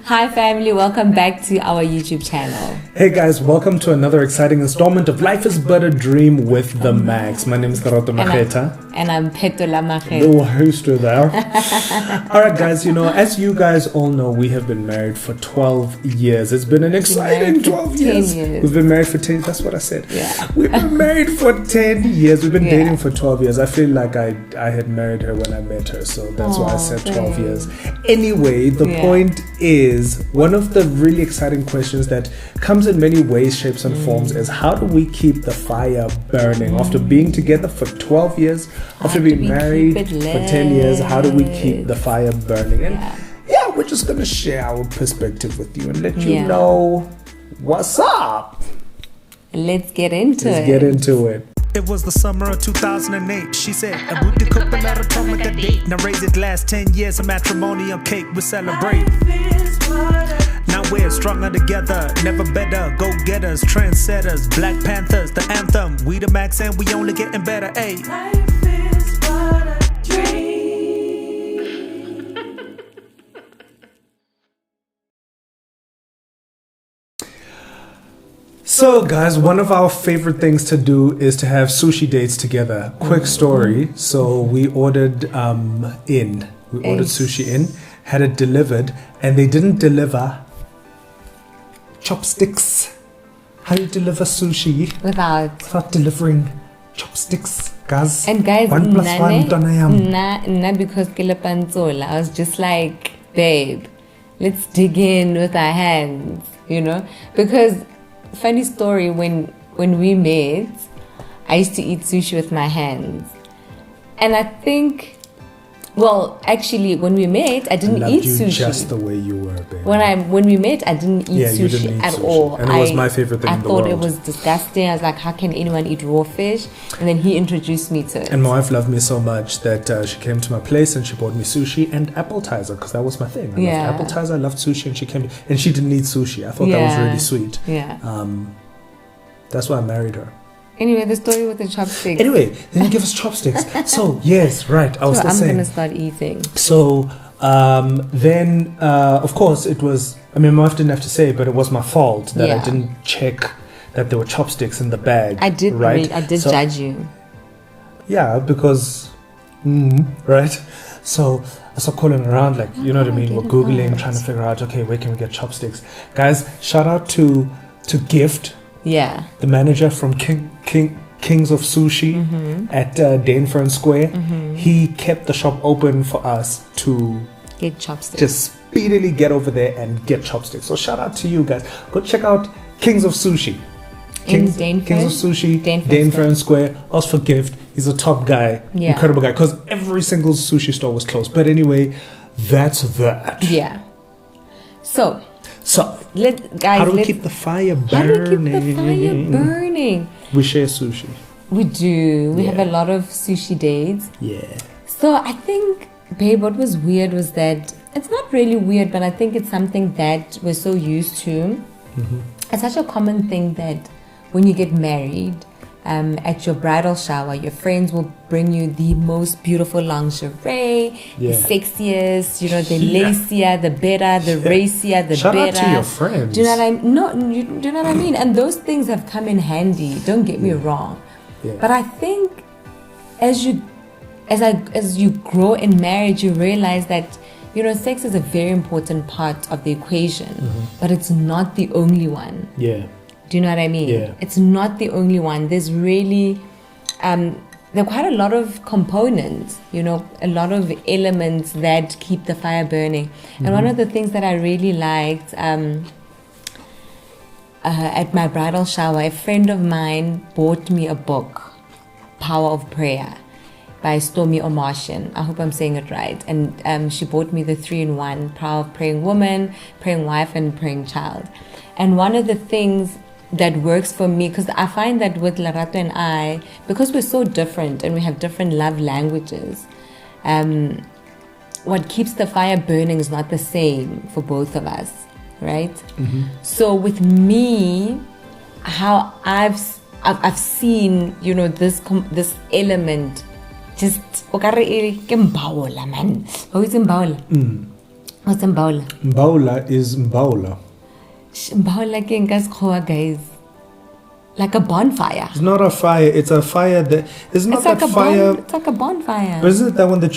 Hi family, welcome back to our YouTube channel. Hey guys, welcome to another exciting installment of Life is But a Dream with the Makhs. My name is Karoto Macheta. And I'm Petola Macheta. No hoster there. Alright guys, as you guys all know, we have been married for 12 years. It's been an exciting 12 years. We've been married for 10 that's what I said. Yeah. We've been married for 10 years. We've been dating for 12 years. I feel like I had married her when I met her, so that's why I said 12 years. Anyway, the point is, one of the really exciting questions that comes in many ways, shapes and forms is, how do we keep the fire burning? After being together for 12 years, after being married for 10 years, how do we keep the fire burning? And we're just going to share our perspective with you and let you know what's up. Let's get into it. It was the summer of 2008. She said, I would cook a lot of time with that date. Now raise it last 10 years of matrimony on cake. We celebrate. Now we're stronger together, never better. Go-getters, trendsetters, Black Panthers, the anthem. We the Makhs and we only getting better, ayy. Life is but a dream. So guys, one of our favorite things to do is to have sushi dates together. Quick story. So we ordered sushi in, had it delivered, and they didn't deliver chopsticks. How do you deliver sushi without delivering chopsticks, guys? And guys, 1 + 1 nah, because I was just like, babe, let's dig in with our hands, because funny story, when we met, I used to eat sushi with my hands, and I think, actually, when we met, I didn't eat sushi. Just the way you were, babe. When we met, I didn't eat sushi at all. And it was my favorite thing in the world. I thought it was disgusting. I was like, how can anyone eat raw fish? And then he introduced me to it. And my wife loved me so much that she came to my place and she bought me sushi and appetizer, because that was my thing. I loved appetizer, I loved sushi, and she came and she didn't eat sushi. I thought that was really sweet. Yeah. That's why I married her. Anyway, the story with the chopsticks. Anyway, then you give us chopsticks. So, yes, right. I was I'm saying. going to start eating. So, then, of course, it was, my wife didn't have to say, but it was my fault that I didn't check that there were chopsticks in the bag. I did, right? I did judge you. Yeah, because, right? So, I started calling around, like, you know what I mean? We're Googling, trying to figure out, okay, where can we get chopsticks? Guys, shout out to Gift. Yeah. The manager from Kings of Sushi at Danefern Square. He kept the shop open for us to get chopsticks. Just speedily get over there and get chopsticks. So shout out to you guys. Go check out Kings of Sushi. Kings of Sushi, Danefern Square. Ask for Gift. He's a top guy. Yeah. Incredible guy. Because every single sushi store was closed. But anyway, that's that. Yeah. So how do we keep the fire burning? We share sushi. We do. We have a lot of sushi dates. Yeah. So I think, babe, what was weird was that, it's not really weird, but I think it's something that we're so used to. It's such a common thing that when you get married, at your bridal shower, your friends will bring you the most beautiful lingerie, the sexiest, the lacier, the better, the racier, the Shout better. Shout out to your friends. Do you know what I mean? No, do you know what I mean? And those things have come in handy. Don't get me wrong. Yeah. But I think as you grow in marriage, you realize that sex is a very important part of the equation, but it's not the only one. Yeah. Do you know what I mean? Yeah. It's not the only one. There's really, there are quite a lot of components, a lot of elements that keep the fire burning. And one of the things that I really liked at my bridal shower, a friend of mine bought me a book, Power of Prayer, by Stormy Omartian. I hope I'm saying it right. And she bought me the 3-in-1, Power of Praying Woman, Praying Wife, and Praying Child. And one of the things that works for me, because I find that with Larato and I, because we're so different and we have different love languages, what keeps the fire burning is not the same for both of us, right? So with me, how I've seen, this element just What's Mbaula? Mbaula is Mbaula. Mbaula ke nka sekgowa, guys. Like a bonfire. It's not a fire. It's a fire that. It's not like that fire. It's like a bonfire. But isn't it that one that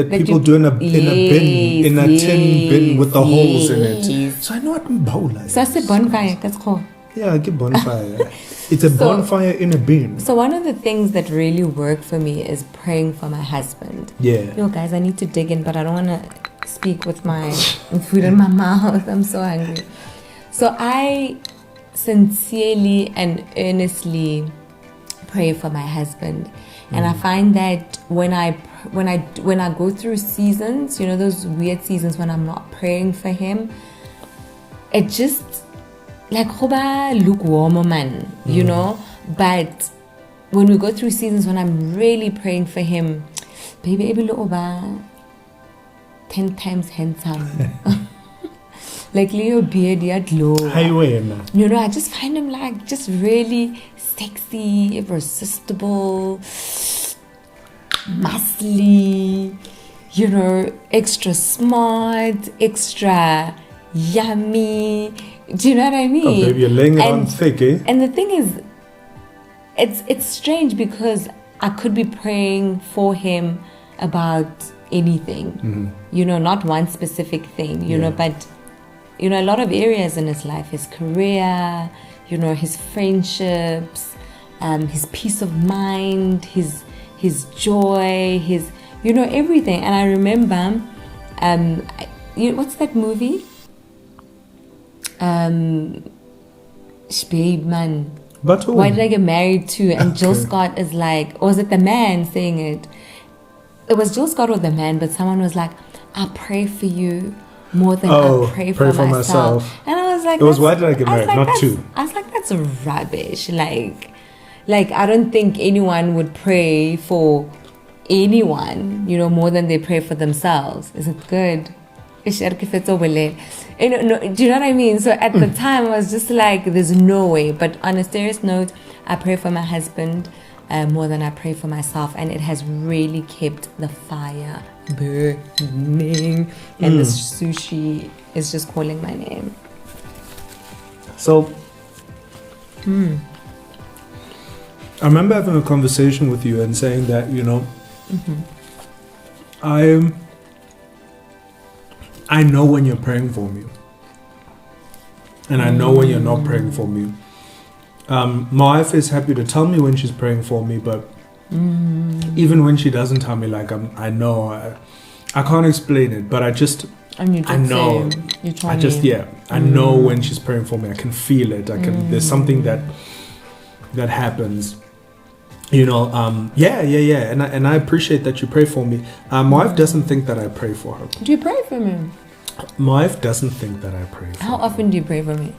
people do in a bin, in a tin bin with the holes in it? So I know what Mbaula is. So that's a bonfire. That's cool. Yeah, I get bonfire. It's a bonfire in a bin. So one of the things that really work for me is praying for my husband. Yeah. Yo, guys, I need to dig in, but I don't want to speak with my food in my mouth. I'm so hungry. So I sincerely and earnestly pray for my husband, and I find that when I go through seasons, you know, those weird seasons when I'm not praying for him, it just like hoba lukewarm man, you know. But when we go through seasons when I'm really praying for him, baby, able over 10 times handsome. Like Leo beard, yet low. You know, I just find him like just really sexy, irresistible, muscly, you know, extra smart, extra yummy. Do you know what I mean? Oh, baby, you're laying it on thick, eh? And the thing is, it's strange because I could be praying for him about anything, you know, not one specific thing, you know, but you know, a lot of areas in his life, his career, you know, his friendships, his peace of mind, his joy, his, you know, everything. And I remember, what's that movie? Babe, man. But who? Why did I get married to? And Jill Scott is like, or was it the man saying it? It was Jill Scott or the man, but someone was like, I pray for you more than I pray for myself. And I was like, it was why did I get married, not two. I was like, that's rubbish. Like I don't think anyone would pray for anyone, you know, more than they pray for themselves. Is it good? You know, do you know what I mean? So at the time, I was just like, there's no way. But on a serious note, I pray for my husband more than I pray for myself. And it has really kept the fire burning. And the sushi is just calling my name. So, I remember having a conversation with you and saying that, you know, I know when you're praying for me. And I know when you're not praying for me. My wife is happy to tell me when she's praying for me, but even when she doesn't tell me, like I know, I can't explain it, but I know. I know when she's praying for me. I can feel it. There's something that happens. You know, and I appreciate that you pray for me. My wife doesn't think that I pray for her. Do you pray for me? My wife doesn't think that I pray for her. How often do you pray for me?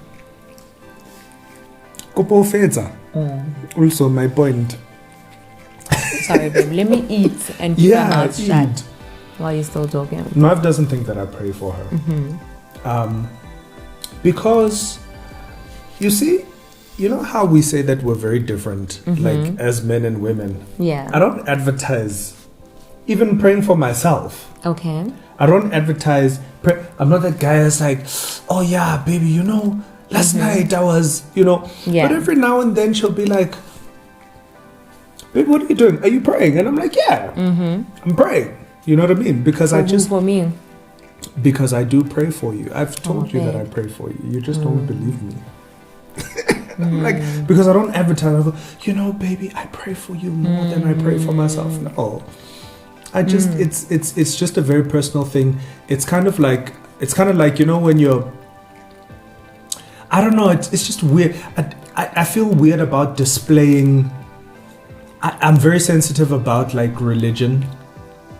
Also, my point. Sorry, babe. Let me eat and keep my mouth shut while you're still talking. My wife doesn't think that I pray for her. Because, you see, you know how we say that we're very different, like as men and women? Yeah. I don't advertise, even praying for myself. Okay. I don't advertise. I'm not that guy that's like, oh yeah, baby, you know, last night I was, you know. Yeah. But every now and then she'll be like, babe, what are you doing? Are you praying? And I'm like, yeah, I'm praying. You know what I mean? Because for me. Because I do pray for you. I've told you that I pray for you. You just don't believe me. Like, because I don't advertise. I go, you know, baby, I pray for you more than I pray for myself. No, I just it's just a very personal thing. It's kind of like you know when you're, I don't know. It's just weird. I feel weird about displaying. I'm very sensitive about like religion.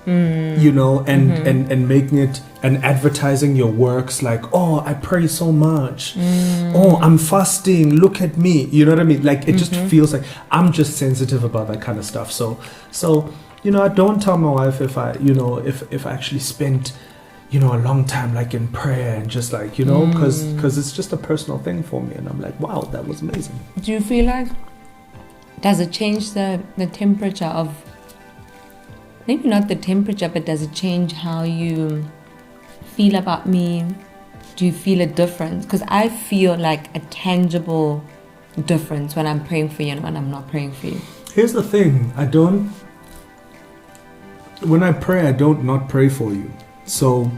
You know, and making it and advertising your works like, oh, I pray so much. Oh, I'm fasting. Look at me. You know what I mean? Like it just feels like I'm just sensitive about that kind of stuff. So you know, I don't tell my wife if I, you know, if I actually spent, you know, a long time like in prayer and just like, you know, because it's just a personal thing for me. And I'm like, wow, that was amazing. Do you feel like, does it change the temperature of, maybe not the temperature, but does it change how you feel about me? Do you feel a difference? Because I feel like a tangible difference when I'm praying for you and when I'm not praying for you. Here's the thing. When I pray, I don't not pray for you. So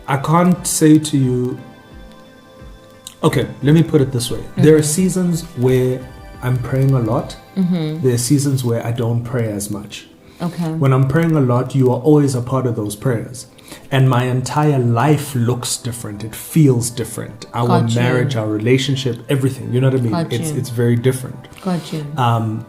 I can't say to you, okay, let me put it this way. Mm-hmm. There are seasons where I'm praying a lot. Mm-hmm. There are seasons where I don't pray as much. Okay. When I'm praying a lot, you are always a part of those prayers. And my entire life looks different. It feels different. Our marriage, our relationship, everything. You know what I mean? It's very different. Got you.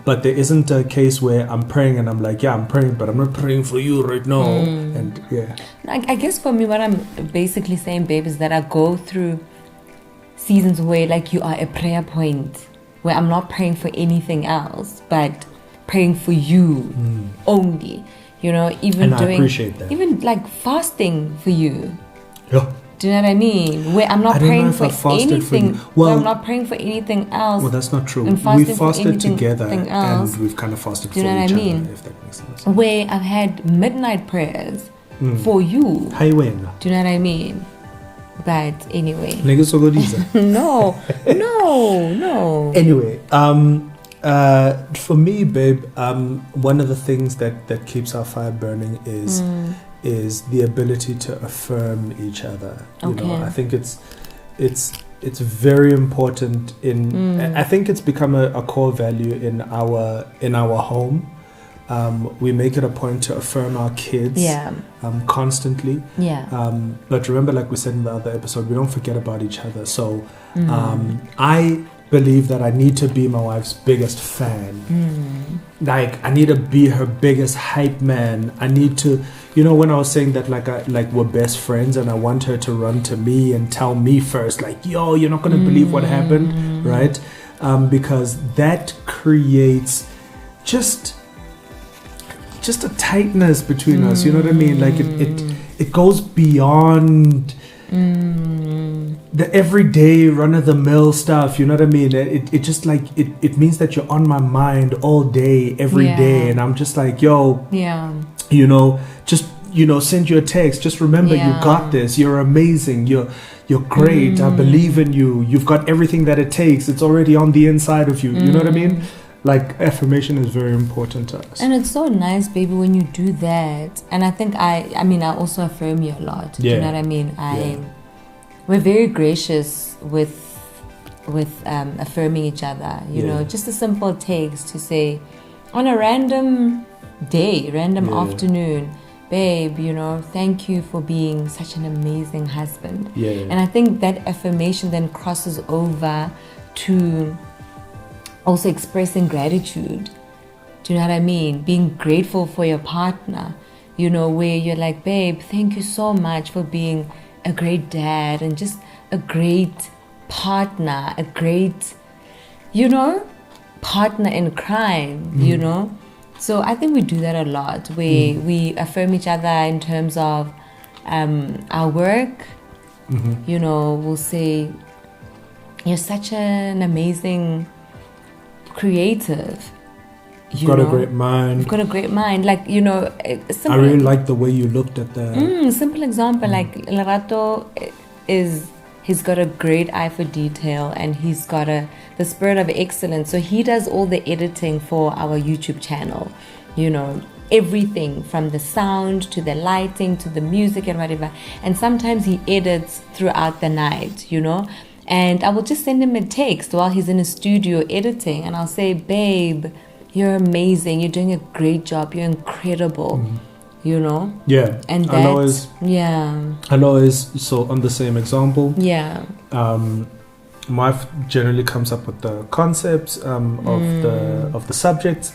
But there isn't a case where I'm praying and I'm like, yeah, I'm praying, but I'm not praying for you right now. And yeah. I guess for me, what I'm basically saying, babe, is that I go through seasons where like you are a prayer point, where I'm not praying for anything else, but praying for you only. You know, even and I appreciate that. Even like fasting for you. Yeah. Do you know what I mean? Where I'm not praying for anything. Well, I'm not praying for anything else. Well, that's not true. We fasted together and we've kind of fasted for each other, if that makes sense. Where I've had midnight prayers for you. Do you know what I mean? But anyway. No. Anyway, for me, babe, one of the things that keeps our fire burning is the ability to affirm each other. You know, I think it's very important I think it's become a core value in our home. We make it a point to affirm our kids constantly. But remember, like we said in the other episode, we don't forget about each other. So I believe that I need to be my wife's biggest fan. Like I need to be her biggest hype man. I need to, you know, when I was saying that like we're best friends and I want her to run to me and tell me first, like, yo, you're not gonna believe what happened, right? Because that creates just a tightness between us, you know what I mean? Like it goes beyond the everyday run-of-the-mill stuff, you know what I mean? It just like it means that you're on my mind all day, every day, and I'm just like, yo, you know, just, you know, send you a text, just remember you got this, you're amazing, you're great, I believe in you, you've got everything that it takes, it's already on the inside of you, you know what I mean? Like affirmation is very important to us. And it's so nice, baby, when you do that. And I think I mean I also affirm you a lot. Do you know what I mean? We're very gracious with affirming each other. You know, just a simple text to say on a random day, afternoon, babe, you know, thank you for being such an amazing husband. And I think that affirmation then crosses over to also expressing gratitude. Do you know what I mean? Being grateful for your partner, you know, where you're like, babe, thank you so much for being a great dad and just a great partner, a great, you know, partner in crime, you know. So I think we do that a lot. We affirm each other in terms of our work. You know, we'll say, you're such an amazing creative. You've got a great mind. You've got a great mind. Like, you know, I really like the way you looked at that. Simple example, like Lerato he's got a great eye for detail and he's got the spirit of excellence. So he does all the editing for our YouTube channel. You know, everything from the sound to the lighting to the music and whatever. And sometimes he edits throughout the night, you know. And I will just send him a text while he's in a studio editing. And I'll say, babe, you're amazing. You're doing a great job. You're incredible. You know? Yeah. And that, I know so on the same example. Yeah. My wife generally comes up with the concepts of the subjects.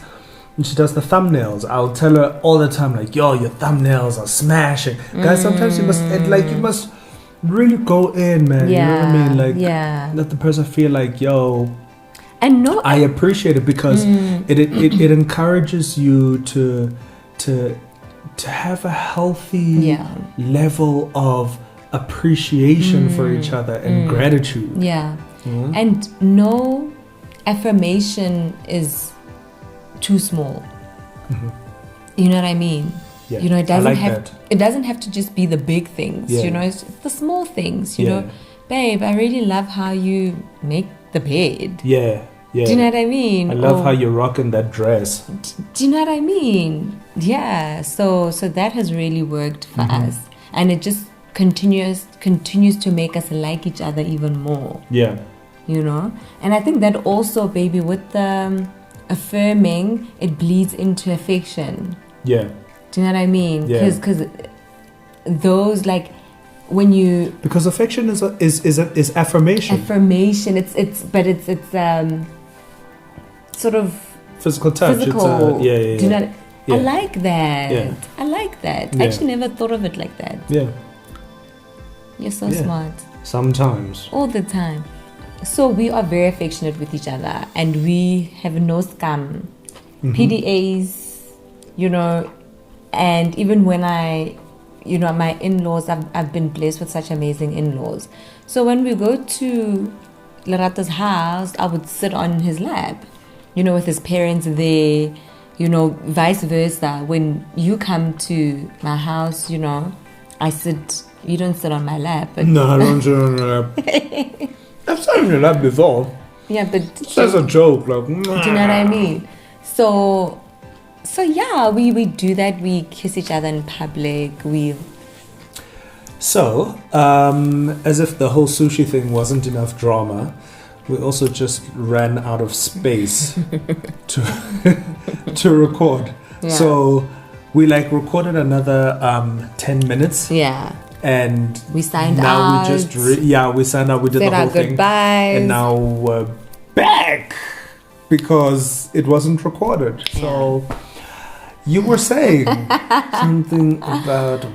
And she does the thumbnails. I'll tell her all the time, like, yo, your thumbnails are smashing. Guys, sometimes you must really go in, man. You know what I mean? Like, let the person feel like, yo, and no, I appreciate it because it encourages you to have a healthy level of appreciation for each other and gratitude. And no affirmation is too small. You know what I mean? Yeah. You know, it I doesn't like have that. it doesn't have to just be the big things. Yeah. You know, it's the small things. You Yeah. know, babe, I really love how you make the bed. Yeah. Yeah. Do you know what I mean? I love Or- how you're rocking that dress. Do you know what I mean? Yeah. So that has really worked for Mm-hmm. us, and it just continues to make us like each other even more. Yeah. You know, and I think that also, baby, with the affirming, it bleeds into affection. Yeah. Do you know what I mean? Yeah. Because those, like, when you Because affection is affirmation. affirmation, it's sort of Physical touch. physical. It's yeah. Do you know? Yeah. I like that. Yeah. I like that. Yeah. I actually never thought of it like that. Yeah. You're so Yeah. smart. Sometimes. All the time. So we are very affectionate with each other, and we have no scum. Mm-hmm. PDAs, you know, and even when my in-laws, I've been blessed with such amazing in-laws. So when we go to Larata's house, I would sit on his lap, you know, with his parents there, you know, vice versa. When you come to my house, you know, you don't sit on my lap. But No, I don't sit on your lap. I've sat on your lap before. yeah, but That's a joke. Like, do you know what I mean? So yeah, we do that. We kiss each other in public. So, as if the whole sushi thing wasn't enough drama, we also just ran out of space to record. Yeah. So we recorded another 10 minutes, Yeah, and we signed now out. we just we signed out. We did said the our whole thing, goodbyes. and now we're back because it wasn't recorded. So. You were saying something about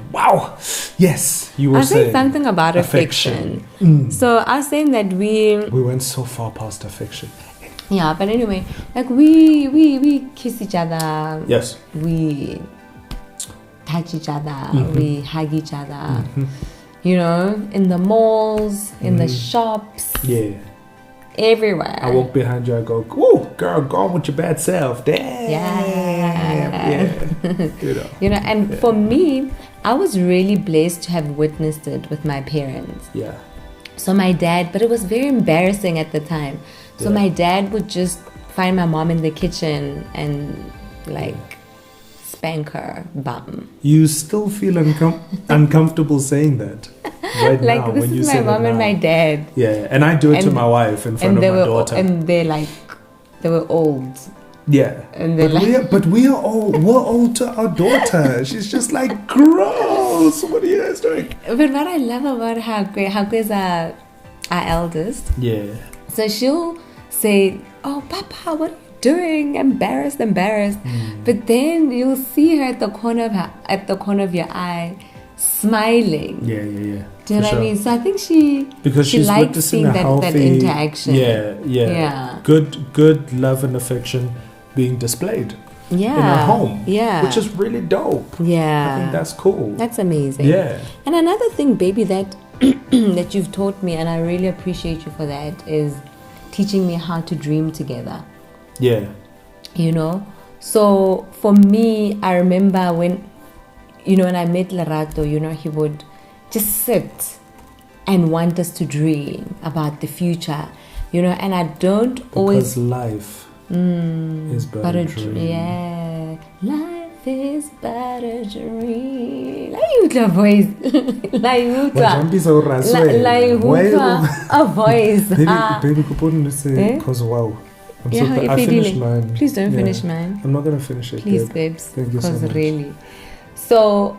yes, you were I was saying saying something about affection. So I was saying that we went so far past affection. yeah, but anyway, like we kiss each other. Yes. We touch each other. Mm-hmm. We hug each other. You know, in the malls, in the shops, Yeah. everywhere. I walk behind you. I go, "Whoa, girl, go on with your bad self." Damn. Yeah. You know. You know, and for me, I was really blessed to have witnessed it with my parents. Yeah. So my dad, but it was very embarrassing at the time. So Yeah. my dad would just find my mom in the kitchen and spank her bum. You still feel uncomfortable saying that right now This when you is say my mom that and now. my dad. Yeah, and I do it to And- my wife in front And of my daughter. and they were old. Yeah, And they're we're old to our daughter. She's just like, gross. What are you guys doing? But what I love about Hakwe is our eldest. Yeah, So she'll say, "Oh, Papa, what are you doing? Embarrassed." But then you'll see her at the corner of your eye, smiling. yeah. Do you know For what I mean? So I think she Because she's likes witnessing seeing a that healthy interaction. Yeah. Good love and affection being displayed Yeah. in her home. Yeah. which is really dope. Yeah. I think that's cool. That's amazing. Yeah. And another thing, baby, that that you've taught me, and I really appreciate you for that, is teaching me how to dream together. Yeah, You know? So for me, I remember when I met Lerato, he would just sit and want us to dream about the future, and I don't always. because life is but a dream. Yeah, life is but a dream. La voice, la Wajambisa uraswe. a voice. Baby, kuponi say, cause wow. I finished mine. Please don't Yeah. finish mine. I'm not gonna finish it. Please, babe. babes. Thank you so Because much. really. So,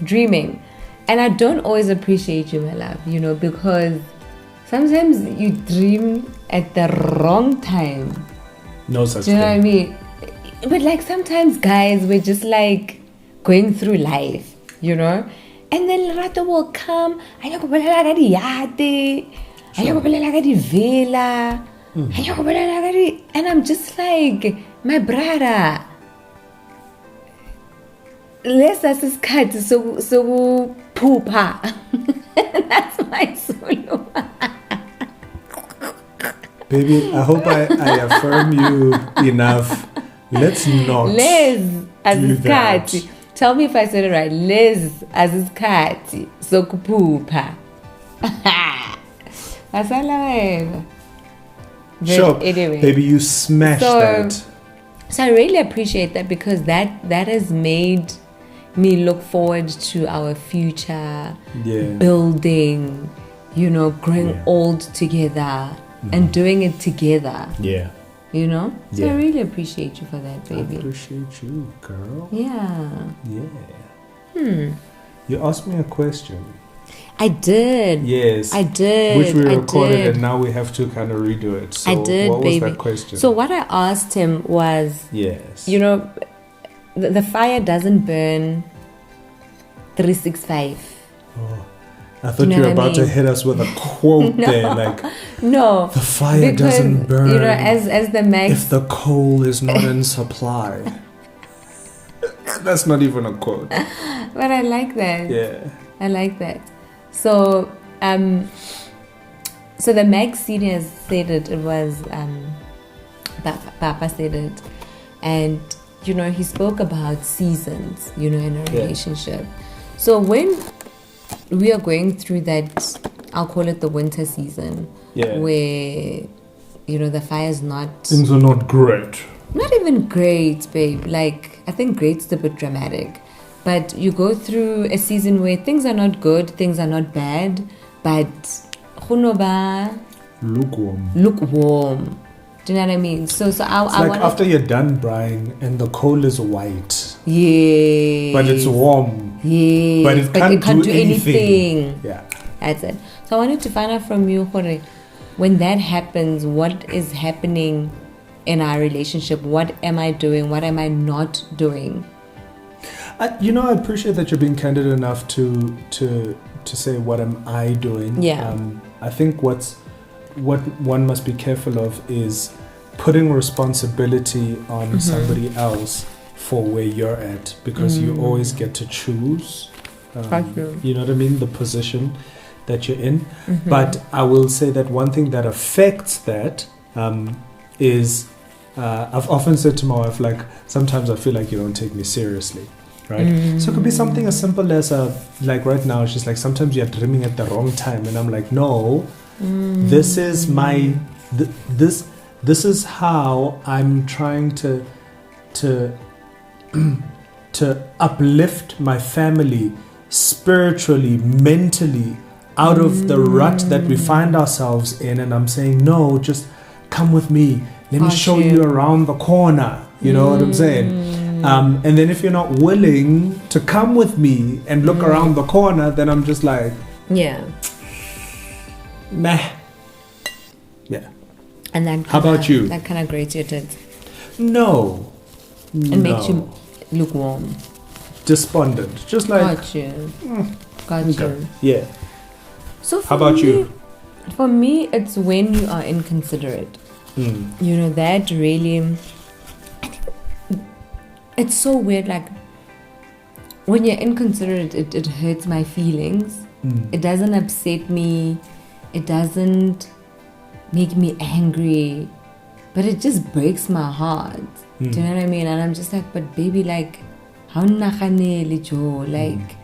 dreaming. And I don't always appreciate you, my love, because sometimes you dream at the wrong time. No such Do you know what I thing. mean? But sometimes, guys, we're just going through life, And then Lerato will come, ayakobolela ka diyate, ayakobolela ka divela, ayakobolela ka di, and I'm just like, my brother, lesa sisikhathi sokuphupha. That's my Zulu. Baby, I hope I affirm you enough. Let's not Liz do that. Aziskati. Tell me if I said it right. Liz Aziskati. Sokupupa. Asala. Sure. Anyway. Baby, you smashed that. So I really appreciate that because that has made me look forward to our future building, growing old together and doing it together. Yeah. So I really appreciate you for that, baby. I appreciate you, girl. Yeah. You asked me a question. I did. Yes. I did. Which we recorded and now we have to kind of redo it. So I did, what baby. was that question? So what I asked him was, yes. The fire doesn't burn 365. Oh, I thought you were about to hit us with a quote there, like no, the fire doesn't burn. As the Makhs, if the coal is not in supply. That's not even a quote. But I like that. Yeah, I like that. So, so the Makhs seniors said it. It was Papa said it, and he spoke about seasons. In a relationship. So when we are going through that, I'll call it the winter season, where the fire's not. Things are not great. Not even great, babe. Like, I think great's a bit dramatic. But you go through a season where things are not good, things are not bad, but lukewarm. Do you know what I mean? So I like after you're done drying and the coal is white. Yeah. But it's warm. Yeah. But it can't do anything. Yeah. That's it. So I wanted to find out from you, Jorge, when that happens, what is happening in our relationship? What am I doing? What am I not doing? I appreciate that you're being candid enough to say what am I doing. Yeah. I think what one must be careful of is putting responsibility on somebody else for where you're at, because you always get to choose. You know what I mean? The position that you're in. But I will say that one thing that affects that is I've often said to my wife, like, sometimes I feel like you don't take me seriously. Right? So it could be something as simple as like right now, she's like, sometimes you're dreaming at the wrong time, and I'm like, no, this is my this is how I'm trying to uplift my family spiritually, mentally, out of the rut that we find ourselves in. And I'm saying, no, just come with me, let me show you around the corner. You know what I'm saying? And then if you're not willing to come with me and look around the corner, then I'm just like, meh. Yeah. And then how about you? That kind of grates your tits. No. And makes you lukewarm. Despondent. Just like. Got you. Yeah. So how about you? For me, it's when you are inconsiderate. That really. It's so weird, like when you're inconsiderate, it hurts my feelings. It doesn't upset me, it doesn't make me angry, but it just breaks my heart. Do you know what I mean? And I'm just like, but baby, like, how nakhaneli jo? Like,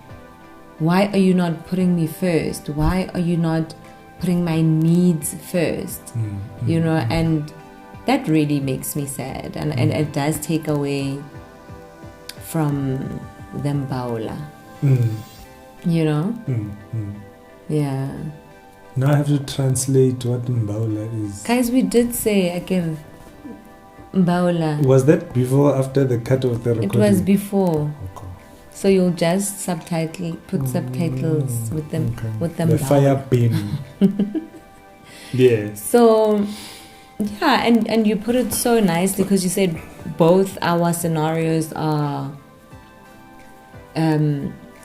why are you not putting me first? Why are you not putting my needs first? And that really makes me sad, and it does take away from them baula. Yeah. Now I have to translate what mbaula is. Guys, we did say again mbaula. Was that before or after the cut of the recording? It was before. Okay. So you'll just put subtitles with them with them. The fire bin. Yeah. So yeah, and you put it so nicely because you said both our scenarios are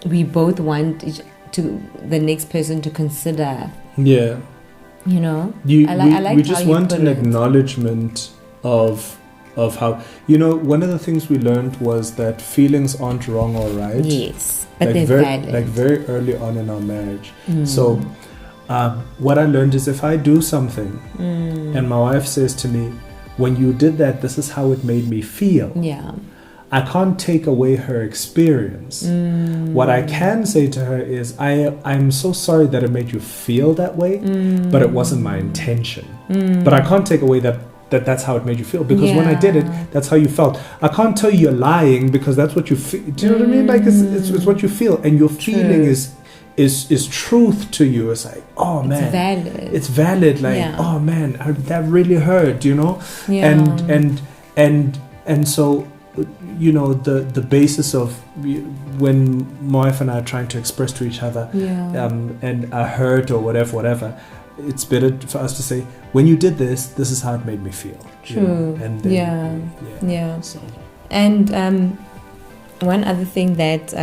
we both want the next person to consider. Yeah. I like we just want an acknowledgement of how, one of the things we learned was that feelings aren't wrong or right. Yes, but they're valid. Like very early on in our marriage. So what I learned is if I do something and my wife says to me, when you did that, this is how it made me feel. Yeah. I can't take away her experience. What I can say to her is, I'm so sorry that it made you feel that way, but it wasn't my intention. But I can't take away that's how it made you feel, because when I did it, that's how you felt. I can't tell you you're lying, because that's what you feel. Do you know what I mean? Like it's what you feel, and your feeling is truth to you. It's like, oh man, it's valid. Like, oh man, that really hurt, you know. And so, you know, the basis of when my wife and I are trying to express to each other and a hurt or whatever, it's better for us to say, when you did this is how it made me feel. True. You know? And then, So. And one other thing that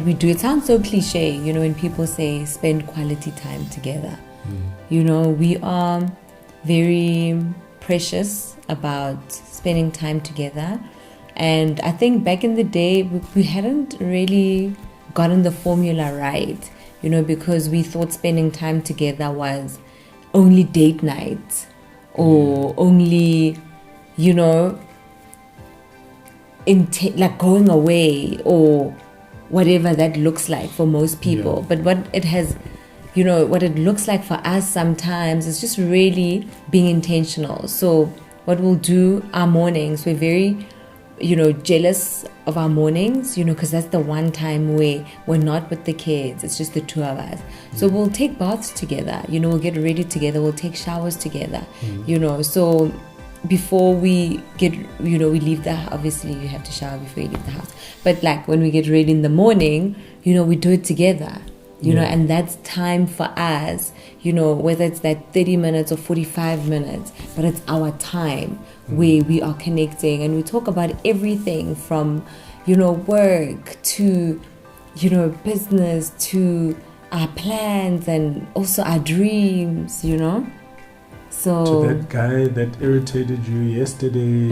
we do, it sounds so cliche, you know, when people say spend quality time together. You know, we are very precious about spending time together, and I think back in the day we hadn't really gotten the formula right, you know, because we thought spending time together was only date night or only, you know, like going away or whatever that looks like for most people. But what it has, you know, what it looks like for us sometimes is just really being intentional. So what we'll do, our mornings, we're very, you know, jealous of our mornings, you know, because that's the one time where we're not with the kids. It's just the two of us. So we'll take baths together, you know, we'll get ready together, we'll take showers together, you know. So before we get, you know, we leave the house, obviously you have to shower before you leave the house. But like when we get ready in the morning, you know, we do it together. You know, and that's time for us, you know, whether it's that 30 minutes or 45 minutes, but it's our time where we are connecting, and we talk about everything from, you know, work to, you know, business to our plans and also our dreams, you know. So to that guy that irritated you yesterday,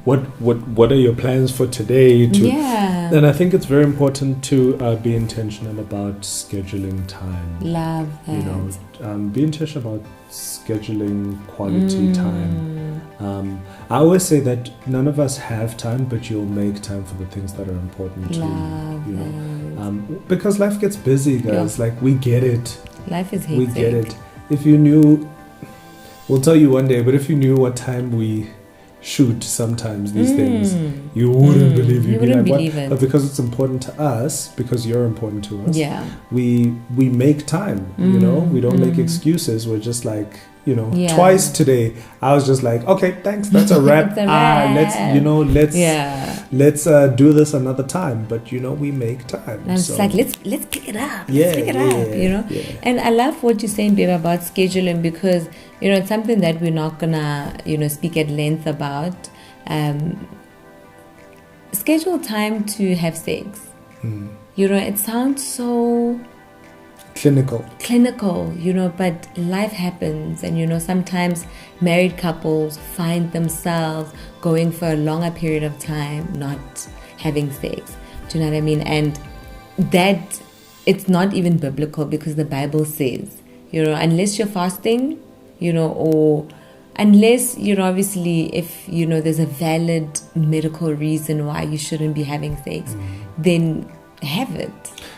what are your plans for today? And I think it's very important to be intentional about scheduling time. Love that. You know, be intentional about scheduling quality time. I always say that none of us have time, but you'll make time for the things that are important to you. You know, because life gets busy, guys. Like, we get it. Life is hectic. We get it. If you knew, we'll tell you one day, but if you knew what time we shoot sometimes these things, you wouldn't believe it. You wouldn't believe it. But because it's important to us, because you're important to us, we make time, you know. We don't make excuses. We're just like, you know, twice today I was just like, okay, thanks, that's a wrap. Let's do this another time. But you know, we make time. And it's like, let's pick it up. Let's pick it up, you know. And I love what you're saying, babe, about scheduling, because, you know, it's something that we're not gonna, you know, speak at length about. Schedule time to have sex. You know, it sounds so clinical, you know, but life happens, and, you know, sometimes married couples find themselves going for a longer period of time not having sex. Do you know what I mean? And that, it's not even biblical, because the Bible says, you know, unless you're fasting, you know, or unless, you know, obviously if, you know, there's a valid medical reason why you shouldn't be having sex, then have it.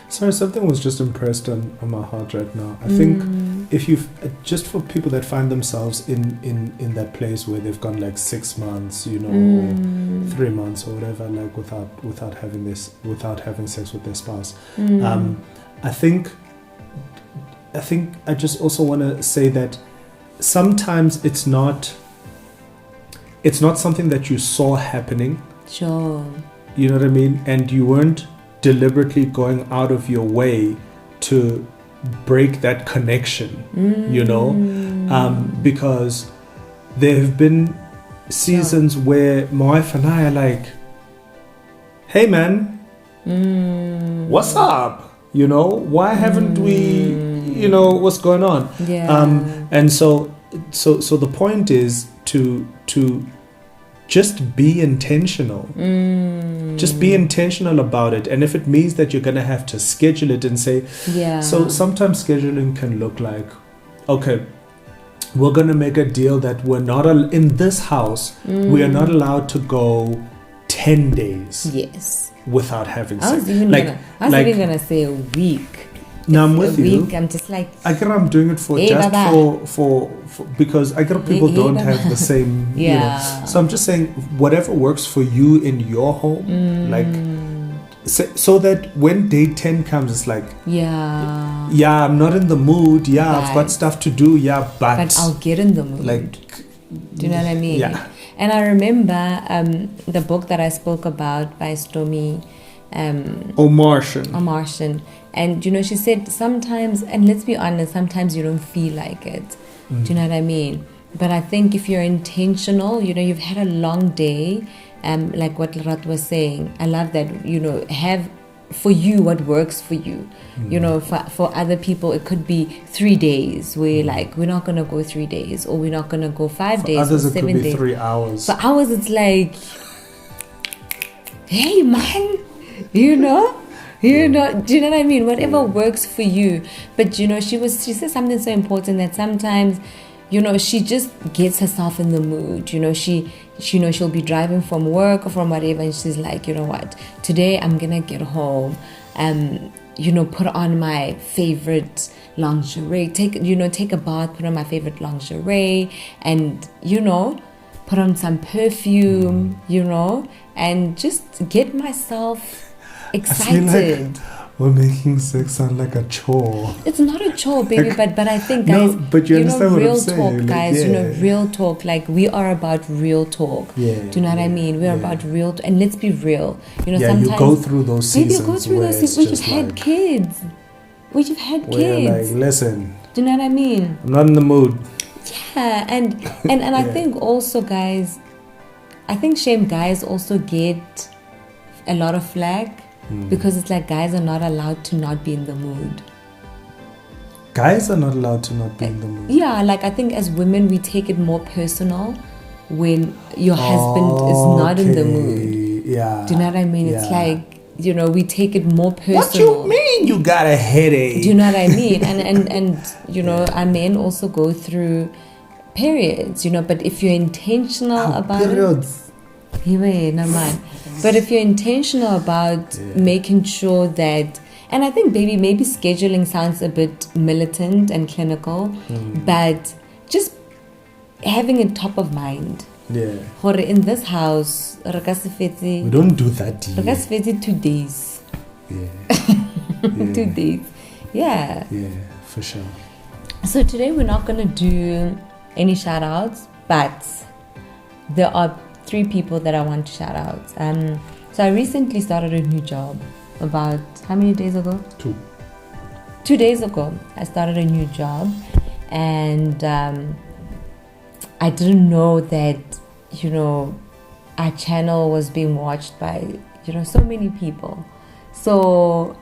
Sorry, something was just impressed on my heart right now. I think if you've, just for people that find themselves in that place where they've gone like 6 months, you know, or 3 months or whatever, like without having sex with their spouse, I think I just also want to say that sometimes it's not something that you saw happening. Sure. You know what I mean? And you weren't deliberately going out of your way to break that connection, you know, because there have been seasons where my wife and I are like, hey man, what's up? You know, why haven't we, you know, what's going on? And so the point is to just be intentional Just be intentional about it. And if it means that you're going to have to schedule it and say, so sometimes scheduling can look like, okay, we're going to make a deal that we're not, in this house, we are not allowed to go 10 days. Yes. Without having sex. I was even going to say a week. Now I'm with you. I'm just like, I get I'm doing it for because I get people don't have the same, you know. So I'm just saying whatever works for you in your home, like so that when day 10 comes, it's like I'm not in the mood. I've got stuff to do. But I'll get in the mood. Like, do you know what I mean? Yeah. And I remember the book that I spoke about by Stormy Omarshan. And, you know, she said sometimes, and let's be honest, sometimes you don't feel like it. Do you know what I mean? But I think if you're intentional, you know, you've had a long day, like what Larat was saying. I love that, you know, have for you what works for you. You know, for other people, it could be 3 days where like, we're not going to go 3 days, or we're not going to go 5 days, others or it 7 could be days. 3 hours. For hours, it's like, hey, man, you know, do you know what I mean? Whatever works for you. But, you know, she said something so important that sometimes, you know, she just gets herself in the mood. You know, she'll be driving from work or from whatever, and she's like, you know what, today I'm going to get home, you know, put on my favorite lingerie, take a bath, put on my favorite lingerie, and, you know, put on some perfume, you know, and just get myself excited. I feel like we're making sex sound like a chore. It's not a chore, baby, but I think, guys, but you understand what I'm saying. Real talk, like, guys, you know, real talk. Like, we are about real talk. Do you know what I mean? We're about real, and let's be real. You know, sometimes you go through those seasons. Maybe you go through those seasons where you've had kids. Like, listen. Do you know what I mean? I'm not in the mood. Yeah, and I think also, guys, I think shame guys also get a lot of flack. Because it's like guys are not allowed to not be in the mood. Guys are not allowed to not be in the mood. Yeah, like I think as women we take it more personal when your husband is not in the mood. Yeah. Do you know what I mean? Yeah. It's like, you know, we take it more personal. What you mean you got a headache? Do you know what I mean? And you know, our men also go through periods, you know, but if you're intentional about periods. But if you're intentional about making sure that, and I think maybe scheduling sounds a bit militant and clinical, but just having it top of mind. Yeah. In this house, we don't do that. 2 days. Yeah. 2 days. Yeah. Yeah, for sure. So today we're not going to do any shout outs, but there are 3 people that I want to shout out. So I recently started a new job about how many days ago? 2. 2 days ago, I started a new job, and I didn't know that, you know, our channel was being watched by, you know, so many people. So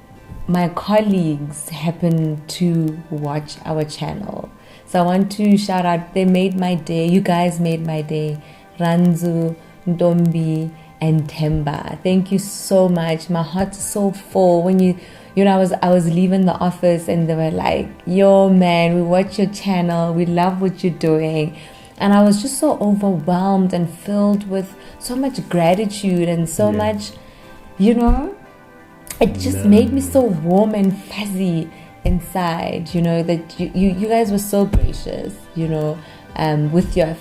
my colleagues happened to watch our channel. So I want to shout out, they made my day. You guys made my day. Ranzu, Ndombi, and Temba. Thank you so much. My heart's so full. When you know, I was leaving the office and they were like, yo man, we watch your channel. We love what you're doing. And I was just so overwhelmed and filled with so much gratitude and so much, you know, it just made me so warm and fuzzy inside, you know, that you guys were so gracious, you know, with your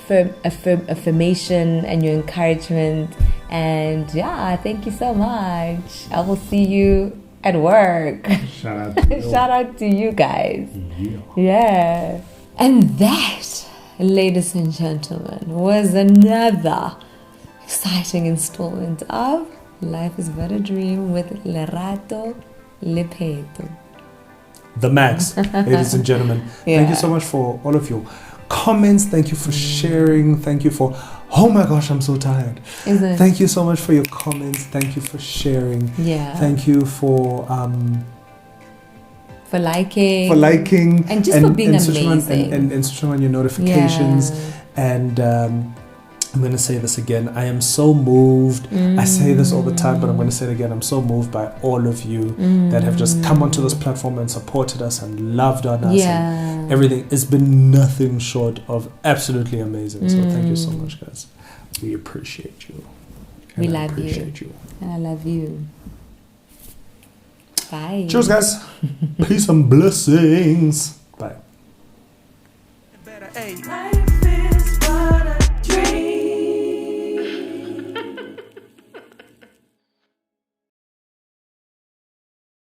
affirmation and your encouragement. And yeah, thank you so much. I will see you at work. Shout out. Shout out to you guys. Yeah. And that, ladies and gentlemen, was another exciting installment of Life is But a Dream with Lerato Lepeto. The Makhs, ladies and gentlemen. Thank you so much for all of your comments. Thank you for sharing. Thank you for, oh my gosh, I'm so tired. Is it? Thank you so much for your comments. Thank you for sharing. Yeah. Thank you for liking. And just for being amazing. And switching on your notifications. And I'm going to say this again. I am so moved. I say this all the time, but I'm going to say it again. I'm so moved by all of you that have just come onto this platform and supported us and loved on us. And everything. It's been nothing short of absolutely amazing. So thank you so much, guys. We appreciate you. We love you. And I love you. Bye. Cheers, guys. Peace and blessings. Bye. Better,